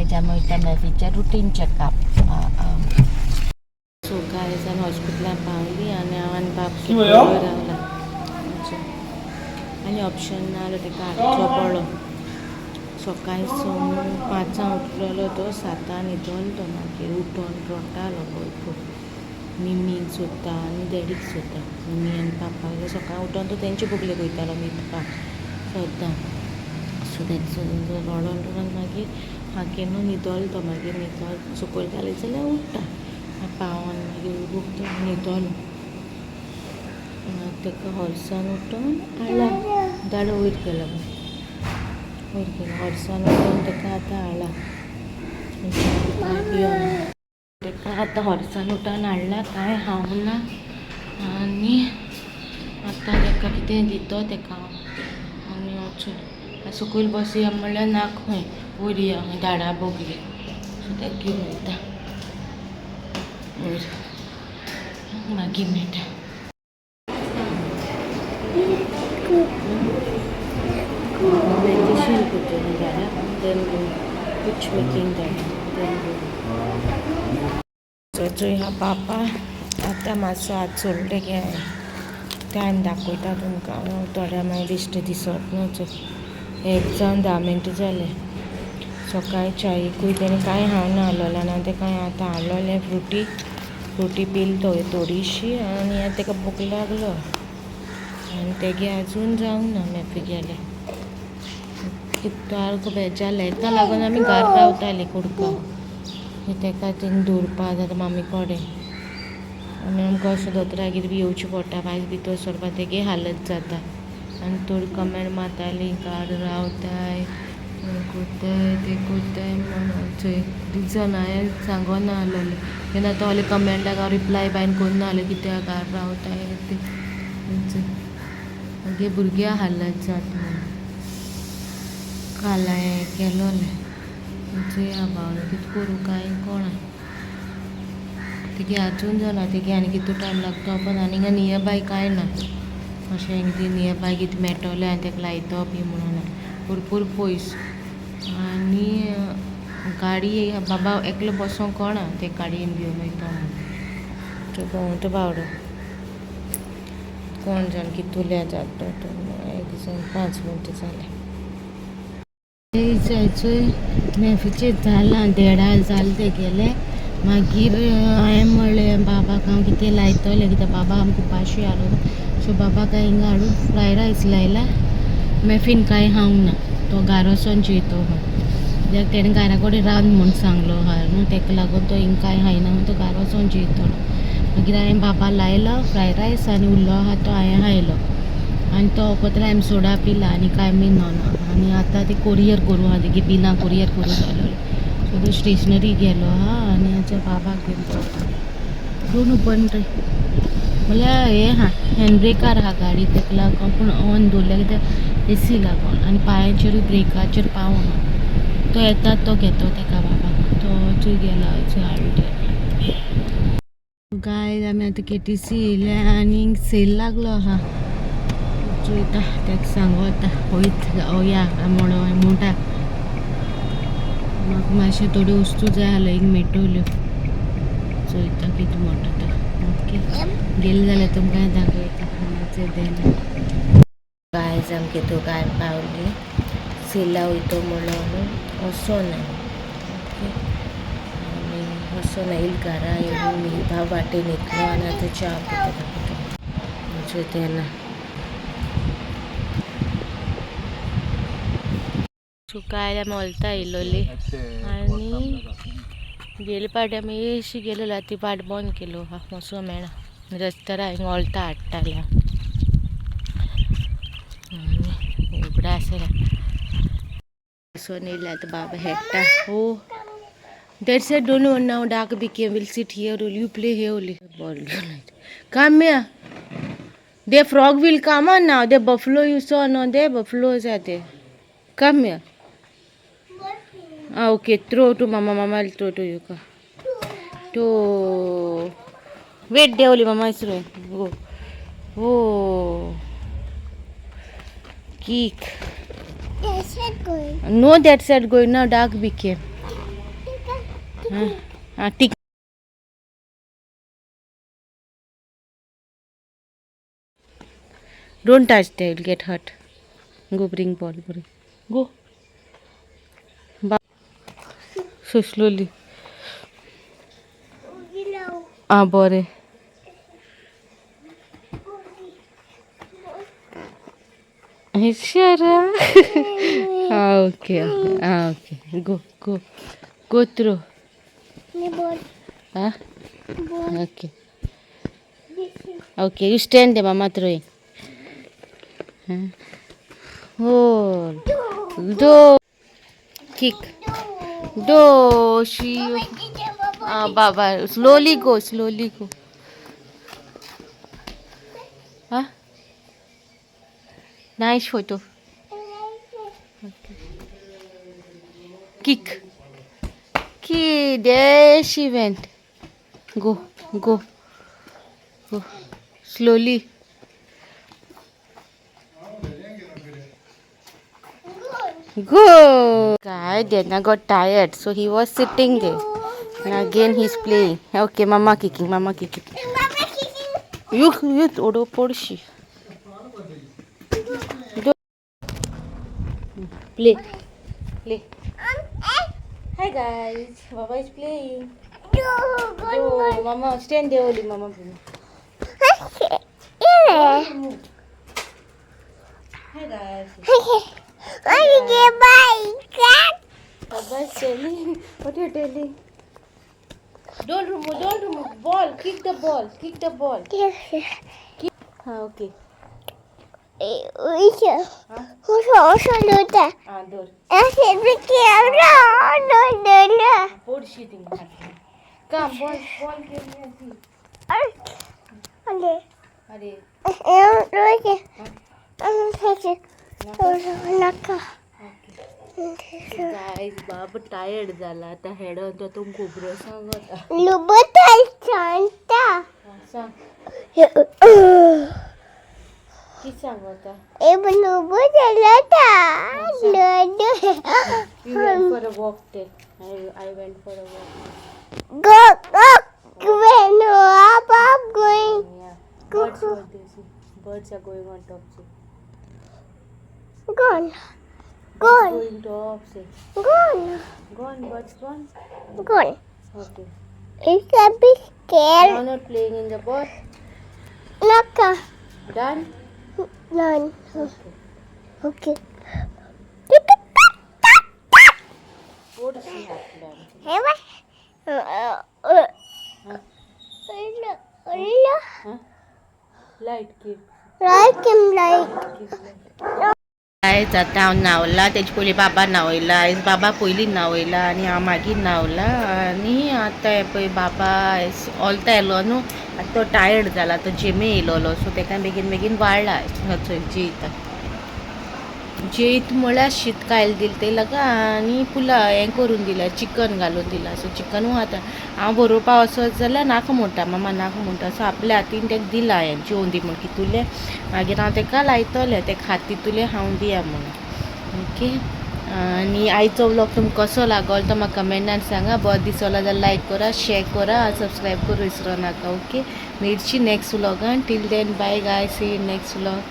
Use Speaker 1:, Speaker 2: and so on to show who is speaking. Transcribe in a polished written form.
Speaker 1: आज आमी वयता मॅफीचें रुटीन चॅकअप. सो गायज आमी हॉस्पिटलान पावली आनी हांव आनी बाब रावला आनी ऑप्शन ना जाल्यार तेका हाडचो पडलो. सकाळीं 5 उठलेलो तो 7 न्हिदलो तो मागीर उठोन रडटालो भरपूर. मिमीक सोदता आनी डॅडीक सोदता. मम्मी आनी पापा सकाळीं उठोन तो तेंचे बुकलेक वयतालो न्हिदपाक सद्दां. सो तेचो रडोन मागीर हाकेन न्हिदलो तो मागीर न्हिदोन सकयल घालीत जाल्यार उठ्ठा. पावोन मागीर बूक तो न्हिदलो. तेका हॉर्सान उठोन हाडला दाडो वयर केलो हॉर्सान उठोन तेका आतां हाडला. तेका आतां हॉर्सान उठोन हाडला कांय खावना आनी आतां तेका कितें दितो तेका हांव आनी वचून सकयल बसया म्हणल्यार ना खंय वयर या दाडा बोगले. सो तेका घेवन वयता वयर मागीर मेळटा. मेडिटेशन करतली दाडा देन पिच मेकिंग दाडा चोय हा पापा आतां मातसो हात सोडले गे टायम दाखयता तुमकां थोड्या मागीर दिश्टी दिसत न्हू चोय 1 जावन 10 मिनटां जाले. सकाळीं चायेकूय तेणें कांय खावना आहलोलें आनी हांव तेका आतां हाडलोलें फ्रुटी पिल थोडीशी आनी आतां तेका भूक लागलो आनी तेगे आजून जावंक ना मॅफी गेले. सारको बेजारलें हेका लागून आमी घार रावतालीं कुडका तेका थिंग दवरपा जाता मामी कडेन आनी आमकां अशें दोतोरागेर बी येवचें पडटा भायर भितर सरपा तेगे हालत जाता. आनी थोडी कमेंट मारतालीं घार रावताय कोत्ताय ते कोत्ताय म्हणून थंय रिजन हांवें सांगोना आहलोलें तेन्ना तो जाल्यार कमेंटाक हांव रिप्लाय बायन कोन्ना आहलें कित्याक घार रावताय ते मागीर भुरग्यां हालत जाता म्हणून काल हांवें केलोलें चोया बावलो कितें करूं कांय कळना. तेगे आजून जावना तेगे आनी कितू टायम लागता पण आनी हिंगा नियर बाय कांय ना अशें कितें नियर बाय कितें मेळटलें आनी तेका लायतो बी म्हणून भरपूर पयस आनी गाडी बाबा एकलो बसोंक कळना ते गाडयेन घेवन वयता म्हणून तो भोंवतो बावडो कोण जाण कितुल्या जाता तो 1 जावन 5 मिनटां जाले. जायचोय मॅफीचें जालां 1.5 जालें ते गेले. मागीर हांवें म्हणलें बाबाक हांव कितें लायतलें कित्याक बाबा आमकां उपाशी आहलो सो बाबाक हांवें हिंगा हाडून फ्राय रायस लायला. मॅफीन कांय खावंक ना तो घार वचोन जेवतो कित्याक तेणें घारा कडेन रांद म्हूण सांगलो आहा न्हू तेका लागून तो हिंगा कांय खायना म्हणून तो घार वचोन जेवतलो. मागीर हांवें बाबा लायलो फ्राय रायस आनी उरलो आहा तो हांवें खायलो आनी तो पत्र हांवें सोडा पिला आनी कांय बी न्होना आनी आतां ते कोरियर करूं आहा तेगे बिलां कोरियर करूं जालोलें सो तो स्टेशनरी गेलो आहा आनी आतां बाबाक घेवन पावता. दोन ओपन रे म्हणल्यार हें आहा हँड ब्रेकार आहा गाडी तेका लागून पूण ऑन दवरल्या कित्याक एसी लागून आनी पांयाचेरूय ब्रेकाचेर पावना तो येता तो घेतो तेका बाबाक तो चोय गेला चोय हाडटा. गाय आमी आतां KTC येयल्या आनी सेल लागलो आहा चोयता तेका सांगोता वयत या म्हणोन म्हणटा म्हाका मातशें थोड्यो वस्तू जाय आहल्यो हिंगा मेळटल्यो चोयता कितें म्हणटा तो. ओके गेले जाल्यार तुमकां दाखयता हांगाचेर देना. गायज आमगे दोगांय पावली सेला वयतो म्हणून वचोना ओके आनी वचोना येयली घरा येयली भाव वाटेन येतलो आनी आतां च्या पिता चोय तेन्ना सुकाय आमी वलता येयलोली आनी गेले पावटी आमी अशी गेलेलो ती बाट बंद केलो आहा वचूंक मेळना रस्त्यार हिंगा वलता हाडटालें आनी उगडा आसलें वचून येयलें आतां बाबा हेडटा. ओ Dad said don't know now dark became we'll sit here only you play here only. Come here. The frog will come on now. The buffalo you saw no there buffaloes are there. Come here. Ah okay throw to mama will throw to you. To wait there only mama is throwing. Go. Oh. Kick. That said going. No that said going now dark became. ठीक. Don't touch, they will get hurt. Go bring ball. Go. So slowly. Bore. Shara. Okay. Okay. Go through. Okay. Okay. You stand there, Mama throwing. Hold. Do. Kick. Do. She. Baba. Slowly go. Nice photo. Okay. Kick. There she went. Go. Slowly. Go. Guy Dana got tired, so he was sitting there. And again he's playing. Okay, Mama kicking. You odo podshi. Play. Hi guys, Baba is playing. Oh, Mama, stand there only, Mama. Hi guys. Baba is telling. What are you telling? Don't remove. Ball. Kick the ball. Kick. Okay. Come, ball give me Guys, Baba tired झाला आता head होता तो घुबरं सांगता सांग की सांगता You went for a walk there. I went for a walk. Yeah. Birds are going on top.
Speaker 2: Goan.
Speaker 1: Going top. Gone. Birds gone. Okay.
Speaker 2: It's a bit scared.
Speaker 1: Now not playing in the ball. Done.
Speaker 2: None. Okay.
Speaker 1: What does she have done? Light keep. Guys, आता हांव न्हांवला तेजे पयलीं बाबा न्हांवयला बाबा पयलीं न्हांवयला आनी हांव मागीर न्हांवला आनी आतां हें पळय बाबा ओलता येयलो न्हू आतां तो टायर्ड जाला तो जिमे येयलोलो सो तेका बेगीन वाडला थंय जेयत म्हळ्यार शीत कायल दिलें ते लगा आनी पुलाव हें करून दिला चिकन घालून दिला सो चिकनूय आतां हांव बरोवपा वचत जाल्यार नाका म्हणटा मामा नाका म्हणटा सो आपल्या हातीन तेका दिला हें जेवून दी म्हण कितुलें मागीर हांव तेका लायतलें तेका हात तितुलें खावंक दिया म्हणून ओके आनी आयचो व्लॉग तुमकां कसो लागलो तो म्हाका कमेंटान सांगा बरो दिसलो जाल्यार लायक करा शेअर करा सबस्क्रायब करूं विसरो नाका ओके मेळची नेक्स्ट व्लॉगान till then bye guys see you next vlog